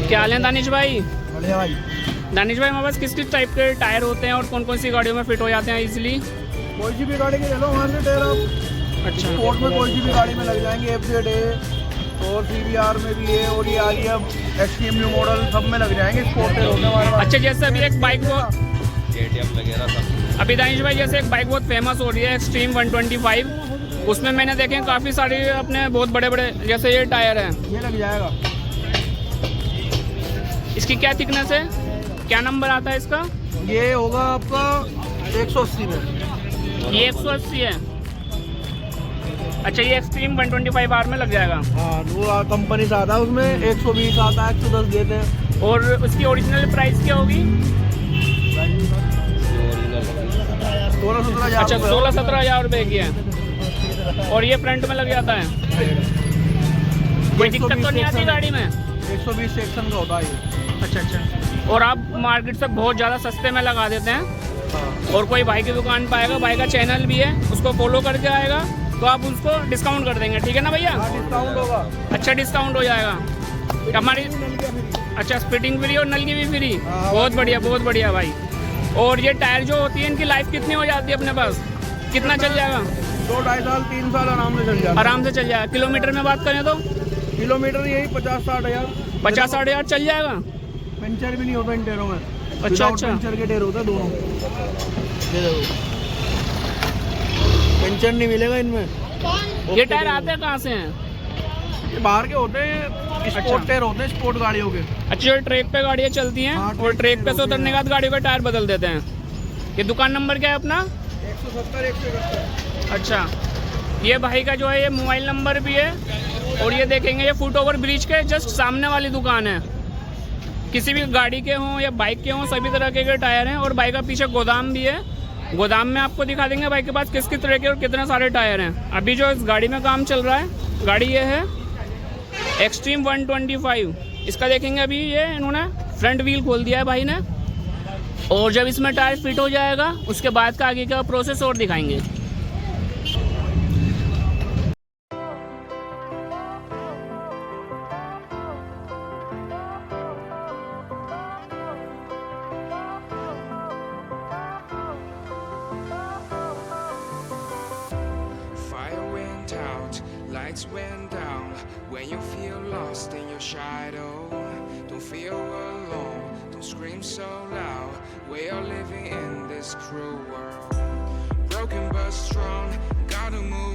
क्या हाल है दानिश भाई? बढ़िया भाई। दानिश भाई हमारे पास किस किस टाइप के टायर होते हैं और कौन कौन सी गाड़ियों में फिट हो जाते हैं इजीली? कोई सी भी गाड़ी के ले लो वहाँ से टायर आप। अच्छा, स्पोर्ट में कोई सी भी गाड़ी में लग जाएंगे, FZ है और CBR में भी है और ये आ रही है एक्सट्रीम न्यू मॉडल, सब में लग जाएंगे स्पोर्ट टायर होने वाले। अच्छा, जैसे अभी एक बाइक बहुत KTM वगैरह सब। अभी दानिश भाई जैसे एक बाइक बहुत फेमस हो रही है एक्सट्रीम 125, उसमें मैंने देखे हैं काफ़ी सारे अपने बहुत बड़े बड़े जैसे ये टायर हैं, ये लग जाएगा। इसकी क्या थिकनेस है, क्या नंबर आता है इसका? ये होगा आपका 180 में। ये 180 है। अच्छा, ये एक्सट्रीम 125R में लग जाएगा। हाँ, वो कंपनी से आता है, उसमें 120 आता है, 110 देते हैं। और उसकी ओरिजिनल प्राइस क्या होगी? 16-17 अच्छा, 16-17 हज़ार रुपये की है। और ये फ्रंट में लग जाता है, कोई दिक्कत तो नहीं आती गाड़ी में? 120 सेक्शन का होता है ये। अच्छा अच्छा। और आप मार्केट से बहुत ज़्यादा सस्ते में लगा देते हैं। हाँ। और कोई भाई की दुकान पर आएगा, भाई का चैनल भी है, उसको फॉलो करके आएगा तो आप उसको डिस्काउंट कर देंगे, ठीक है ना भैया? हाँ, डिस्काउंट होगा। अच्छा, डिस्काउंट हो जाएगा हमारी। अच्छा, स्पिटिंग फ्री और नल की भी फ्री। हाँ, बहुत बढ़िया, बहुत बढ़िया भाई। और ये टायर जो होती है इनकी लाइफ कितनी हो जाती है अपने पास, कितना चल जाएगा? 2-2.5 साल 3 साल आराम से चल जाएगा। आराम से चल जाएगा। किलोमीटर में बात करें तो किलोमीटर यही 50-60 हज़ार। 50-60 हज़ार चल जाएगा। पंचर भी नहीं होता इन टायरों में। अच्छा अच्छा। पंचर के टायर होता है दोनों। ये देखो, पंचर नहीं मिलेगा इनमें। ये टायर आते कहाँ से हैं? ये बाहर के होते हैं, स्पोर्ट टायर होते हैं, स्पोर्ट गाड़ियों के। अच्छा, जो ट्रैक पे गाड़ियाँ चलती हैं हाँ, और ट्रैक पे से होती उतरने के हैं। बाद गाड़ियों का टायर बदल देते हैं। ये दुकान नंबर क्या है अपना? 170-171। अच्छा, ये भाई का जो है ये मोबाइल नंबर भी है। और ये देखेंगे ये फुट ओवर ब्रिज के जस्ट सामने वाली दुकान है। किसी भी गाड़ी के हों या बाइक के हों, सभी तरह के टायर हैं। और बाइक का पीछे गोदाम भी है, गोदाम में आपको दिखा देंगे बाइक के पास किस किस तरह के और कितने सारे टायर हैं। अभी जो इस गाड़ी में काम चल रहा है, गाड़ी ये है एक्सट्रीम 125। इसका देखेंगे अभी ये इन्होंने फ्रंट व्हील खोल दिया है भाई ने, और जब इसमें टायर फिट हो जाएगा उसके बाद का आगे का प्रोसेस और दिखाएंगे। Lights went down when you feel lost in your shadow. Don't feel alone, don't scream so loud. We are living in this cruel world. Broken but strong, gotta move